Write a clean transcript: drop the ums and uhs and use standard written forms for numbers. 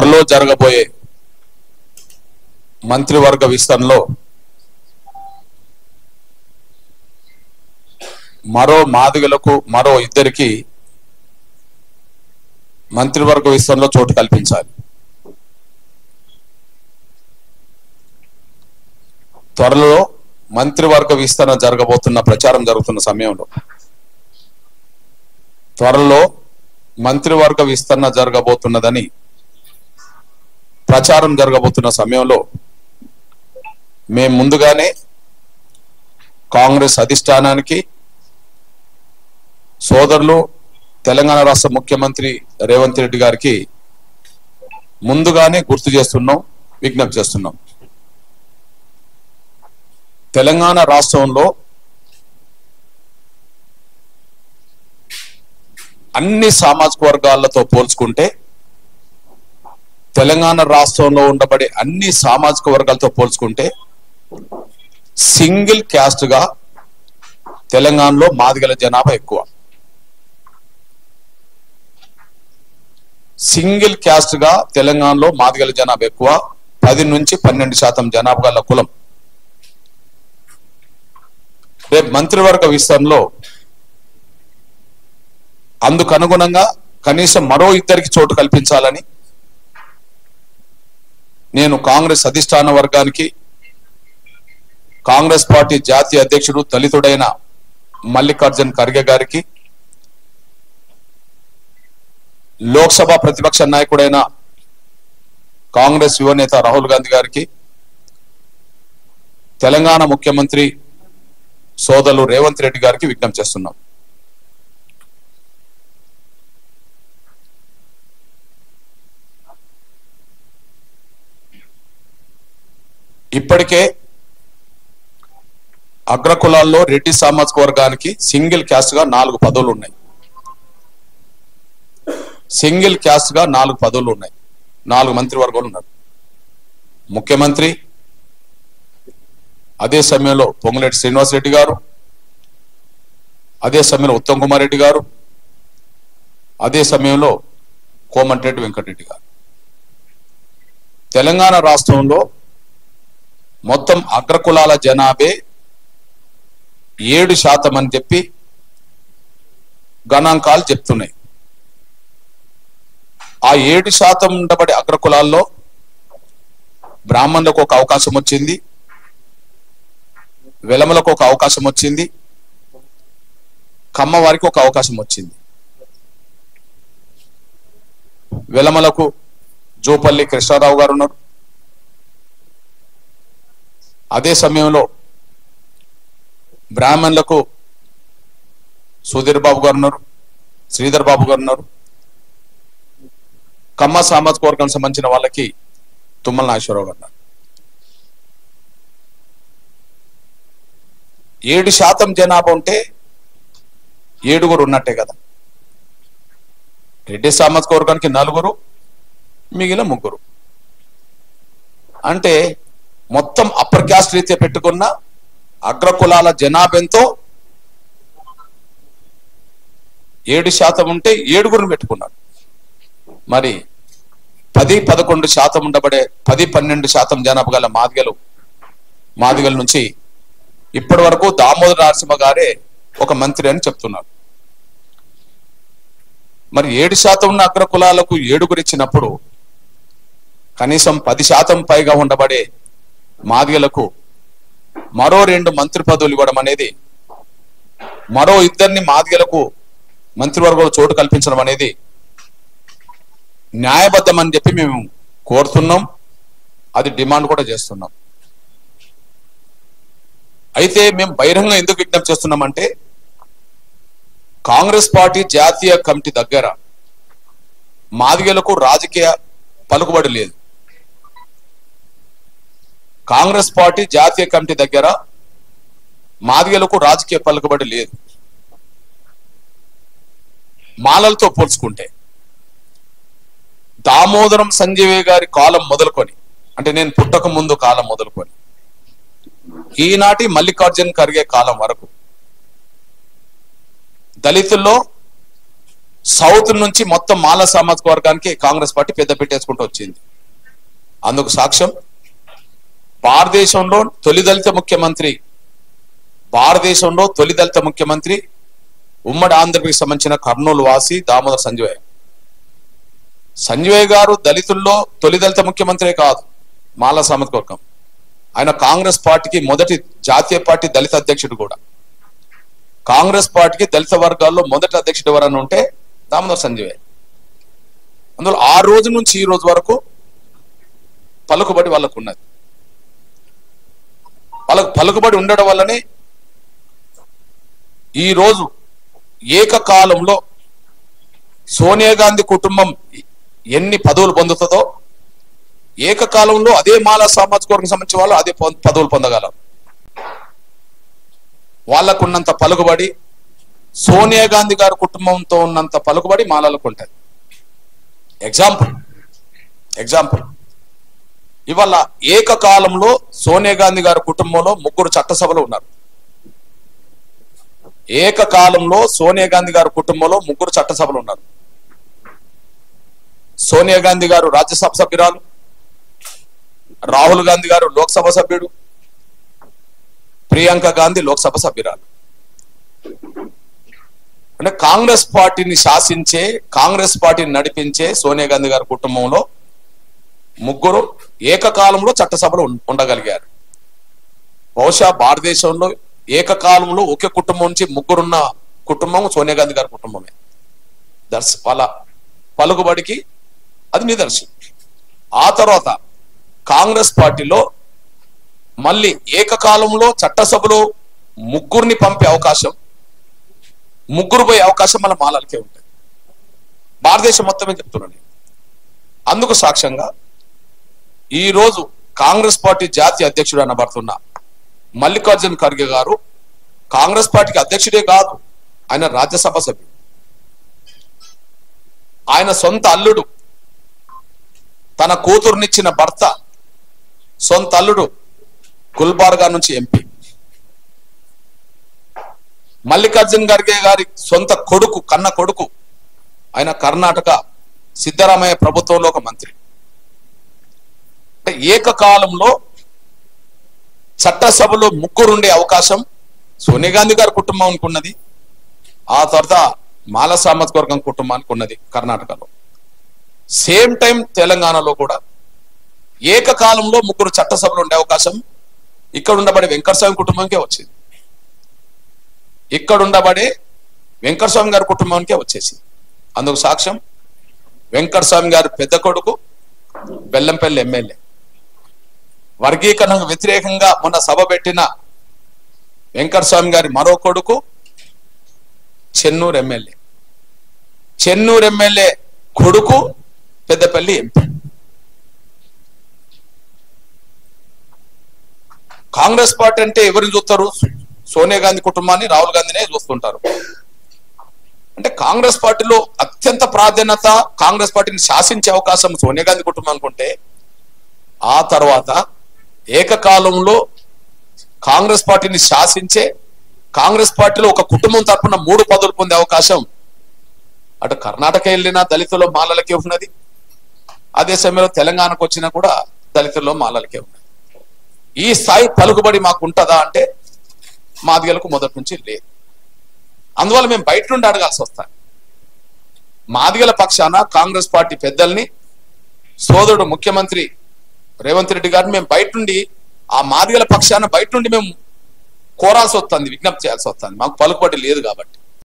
త్వరలో జరగబోయే మంత్రివర్గ విస్తరణలో మరో మాదిగలకు మరో ఇద్దరికి మంత్రివర్గ విస్తరణలో చోటు కల్పించాలి. త్వరలో మంత్రివర్గ విస్తరణ జరగబోతున్న ప్రచారం జరుగుతున్న సమయంలో త్వరలో మంత్రివర్గ విస్తరణ జరగబోతున్నదని ప్రచారం జరగబోతున్న సమయంలో మేము ముందుగానే కాంగ్రెస్ అధిష్టానానికి సోదరులు తెలంగాణ రాష్ట్ర ముఖ్యమంత్రి రేవంత్ రెడ్డి గారికి ముందుగానే గుర్తు చేస్తున్నాం, విజ్ఞప్తి చేస్తున్నాం. తెలంగాణ రాష్ట్రంలో అన్ని సామాజిక వర్గాలతో పోల్చుకుంటే తెలంగాణ రాష్ట్రంలో ఉండబడే అన్ని సామాజిక వర్గాలతో పోల్చుకుంటే సింగిల్ క్యాస్ట్ గా తెలంగాణలో మాదిగల జనాభా ఎక్కువ. సింగిల్ క్యాస్ట్ గా తెలంగాణలో మాదిగల జనాభా ఎక్కువ. 10 నుంచి 12% జనాభా గల కులం. రేపు మంత్రివర్గ విస్తరణలో అందుకు అనుగుణంగా కనీసం మరో ఇద్దరికి చోటు కల్పించాలని నేను కాంగ్రెస్ అధిష్టాన వర్గానికి, కాంగ్రెస్ పార్టీ జాతీయ అధ్యక్షుడు దళితుడైన మల్లికార్జున్ ఖర్గే గారికి, లోక్సభ ప్రతిపక్ష నాయకుడైన కాంగ్రెస్ యువనేత రాహుల్ గాంధీ గారికి, తెలంగాణ ముఖ్యమంత్రి సోదరులు రేవంత్ రెడ్డి గారికి విజ్ఞప్తి చేస్తున్నాం. ఇప్పటికే అగ్రకులాల్లో రెడ్డి సామాజిక వర్గానికి సింగిల్ క్యాస్ట్ గా 4 పదవులు ఉన్నాయి. సింగిల్ క్యాస్ట్ గా 4 పదవులు ఉన్నాయి. 4 మంత్రివర్గాలు ఉన్నారు. ముఖ్యమంత్రి, అదే సమయంలో పొంగులేటి శ్రీనివాస్ రెడ్డి గారు, అదే సమయంలో ఉత్తమ్ కుమార్ రెడ్డి గారు, అదే సమయంలో కోమటిరెడ్డి వెంకటరెడ్డి గారు. తెలంగాణ రాష్ట్రంలో మొత్తం అగ్రకులాల జనాభే 7% అని చెప్పి గణాంకాలు చెప్తున్నాయి. ఆ 7% ఉండబడే అగ్రకులాల్లో బ్రాహ్మణులకు ఒక అవకాశం వచ్చింది, వెలమలకు ఒక అవకాశం వచ్చింది, కమ్మ వారికి ఒక అవకాశం వచ్చింది. వెలమలకు జూపల్లి కృష్ణారావు గారు ఉన్నారు. అదే సమయంలో బ్రాహ్మణులకు సుధీర్ బాబు గారు ఉన్నారు, శ్రీధర్ బాబు గారు ఉన్నారు. కమ్మ సామాజిక వర్గానికి సంబంధించిన వాళ్ళకి తుమ్మల నాగేశ్వరరావు గారు ఉన్నారు. 7% జనాభా ఉంటే 7 ఉన్నట్టే కదా. రెడ్డి సామాజిక వర్గానికి 4, మిగిలిన 3. అంటే మొత్తం అప్పర్ క్యాస్ట్ రీత్యా పెట్టుకున్న అగ్రకులాల జనాభా ఎంతో 7% ఉంటే 7 పెట్టుకున్నారు. మరి 10-11% ఉండబడే 10-12% జనాభా గల మాదిగల నుంచి ఇప్పటి వరకు దామోదర నరసింహ గారే ఒక మంత్రి అని చెప్తున్నారు. మరి 7% ఉన్న అగ్రకులాలకు 7 ఇచ్చినప్పుడు కనీసం 10% పైగా ఉండబడే మాదిగలకు మరో 2 మంత్రి పదవులు ఇవ్వడం అనేది, మరో 2 మాదిగలకు మంత్రివర్గంలో చోటు కల్పించడం అనేది న్యాయబద్ధమని చెప్పి మేము కోరుతున్నాం. అది డిమాండ్ కూడా చేస్తున్నాం. అయితే మేము బహిరంగంగా ఎందుకు విజ్ఞప్తి చేస్తున్నామంటే, కాంగ్రెస్ పార్టీ జాతీయ కమిటీ దగ్గర మాదిగలకు రాజకీయ పలుకుబడి లేదు. కాంగ్రెస్ పార్టీ జాతీయ కమిటీ దగ్గర మాదిగలకు రాజకీయ పలుకుబడి లేదు. మాలలతో పోల్చుకుంటే దామోదరం సంజీవయ్య గారి కాలం మొదలుకొని, అంటే నేను పుట్టక ముందు కాలం మొదలుకొని ఈనాటి మల్లికార్జున్ ఖర్గే కాలం వరకు దళితుల్లో సౌత్ నుంచి మొత్తం మాల సామాజిక వర్గానికి కాంగ్రెస్ పార్టీ పెద్ద పెట్టేసుకుంటూ వచ్చింది. అందుకు సాక్ష్యం భారతదేశంలో తొలి దళిత ముఖ్యమంత్రి ఉమ్మడి ఆంధ్రప్రదేశ్ సంబంధించిన కర్నూలు వాసి దామోదర్ సంజయ్ గారు దళితుల్లో తొలి దళిత ముఖ్యమంత్రి కాదు, మాల సామాజిక వర్గం. ఆయన కాంగ్రెస్ పార్టీకి మొదటి జాతీయ పార్టీ దళిత అధ్యక్షుడు కూడా. కాంగ్రెస్ పార్టీకి దళిత వర్గాల్లో మొదటి అధ్యక్షుడు ఎవరన్నా ఉంటే దామోదర్ సంజయ్. అందులో ఆ రోజు నుంచి ఈ రోజు వరకు పలుకుబడి వాళ్ళకు ఉన్నది. వాళ్ళకు పలుకుబడి ఉండడం వల్లనే ఈ రోజు ఏకకాలంలో సోనియా గాంధీ కుటుంబం ఎన్ని పదవులు పొందుతుందో ఏకకాలంలో అదే మాల సామాజిక వర్గం సంబంధించిన వాళ్ళు అదే పదవులు పొందగలరు. వాళ్ళకున్నంత పలుకుబడి సోనియా గాంధీ గారి కుటుంబంతో ఉన్నంత పలుకుబడి మాలలకు ఉంటుంది. ఎగ్జాంపుల్ ఇవాళ ఏకకాలంలో సోనియా గాంధీ గారి కుటుంబంలో 3 చట్టసభలు ఉన్నారు. ఏకకాలంలో సోనియా గాంధీ గారి కుటుంబంలో 3 చట్టసభలు ఉన్నారు. సోనియా గాంధీ గారు రాజ్యసభ సభ్యురాలు, రాహుల్ గాంధీ గారు లోక్సభ సభ్యుడు, ప్రియాంక గాంధీ లోక్సభ సభ్యురాలు. అంటే కాంగ్రెస్ పార్టీని శాసించే, కాంగ్రెస్ పార్టీని నడిపించే సోనియా గాంధీ గారి కుటుంబంలో 3 ఏకకాలంలో చట్టసభలు ఉండగలిగారు. బహుశా భారతదేశంలో ఏకకాలంలో ఒకే కుటుంబం నుంచి 3 ఉన్న కుటుంబం సోనియా గాంధీ గారి కుటుంబమే. వాళ్ళ పలుకుబడికి అది నిదర్శనం. ఆ తర్వాత కాంగ్రెస్ పార్టీలో మళ్ళీ ఏకకాలంలో చట్టసభలో 3 పంపే అవకాశం, 3 పోయే అవకాశం మన మాలలకే ఉంటుంది. భారతదేశం మొత్తమే చెప్తున్నాను. అందుకు సాక్ష్యంగా ఈ రోజు కాంగ్రెస్ పార్టీ జాతీయ అధ్యక్షుడు అనబడుతున్న మల్లికార్జున్ ఖర్గే గారు కాంగ్రెస్ పార్టీకి అధ్యక్షుడే కాదు, ఆయన రాజ్యసభ సభ్యుడు. ఆయన సొంత అల్లుడు, తన కూతురునిచ్చిన భర్త సొంత అల్లుడు గుల్బార్గా నుంచి ఎంపీ. మల్లికార్జున్ ఖర్గే గారి సొంత కొడుకు, కన్న కొడుకు, ఆయన కర్ణాటక సిద్ధరామయ్య ప్రభుత్వంలో ఒక మంత్రి. అంటే ఏకకాలంలో చట్టసభలో 3 ఉండే అవకాశం సోనియా గాంధీ గారి కుటుంబానికి ఉన్నది. ఆ తర్వాత మాల సామాజిక వర్గం కుటుంబానికి ఉన్నది కర్ణాటకలో. సేమ్ టైం తెలంగాణలో కూడా ఏకకాలంలో 3 చట్టసభలు ఉండే అవకాశం ఇక్కడ ఉండబడే వెంకటస్వామి కుటుంబానికే వచ్చింది. ఇక్కడ ఉండబడే వెంకటస్వామి గారి కుటుంబానికే వచ్చేసింది. అందుకు సాక్ష్యం వెంకటస్వామి గారి పెద్ద కొడుకు బెల్లంపల్లి ఎమ్మెల్యే, వర్గీకరణకు వ్యతిరేకంగా మొన్న సభ పెట్టిన వెంకటస్వామి గారి మరో కొడుకు చెన్నూరు ఎమ్మెల్యే కొడుకు పెద్దపల్లి ఎంపీ. కాంగ్రెస్ పార్టీ అంటే ఎవరిని చూస్తారు? సోనియా గాంధీ కుటుంబాన్ని, రాహుల్ గాంధీనే చూస్తుంటారు. అంటే కాంగ్రెస్ పార్టీలో అత్యంత ప్రాధాన్యత, కాంగ్రెస్ పార్టీని శాసించే అవకాశం సోనియా గాంధీ కుటుంబానికి ఉంటే, ఆ తర్వాత ఏకకాలంలో కాంగ్రెస్ పార్టీని శాసించే, కాంగ్రెస్ పార్టీలో ఒక కుటుంబం తరఫున 3 పదవులు పొందే అవకాశం అటు కర్ణాటక వెళ్ళినా దళితుల్లో మాలలకే ఉన్నది. అదే సమయంలో తెలంగాణకు వచ్చినా కూడా దళితుల్లో మాలలకే ఉన్నది. ఈ స్థాయి పలుకుబడి మాకు ఉంటుందా అంటే మాదిగలకు మొదటి నుంచి లేదు. అందువల్ల మేము బయట నుండి అడగాల్సి వస్తాను. మాదిగల పక్షాన కాంగ్రెస్ పార్టీ పెద్దల్ని, సోదరుడు ముఖ్యమంత్రి రేవంత్ రెడ్డి గారిని మేము బయట నుండి, ఆ మాదిగల పక్షాన బయట నుండి మేము కోరాల్సి వస్తుంది, విజ్ఞప్తి చేయాల్సి వస్తుంది. మాకు పలుకుబడి లేదు కాబట్టి.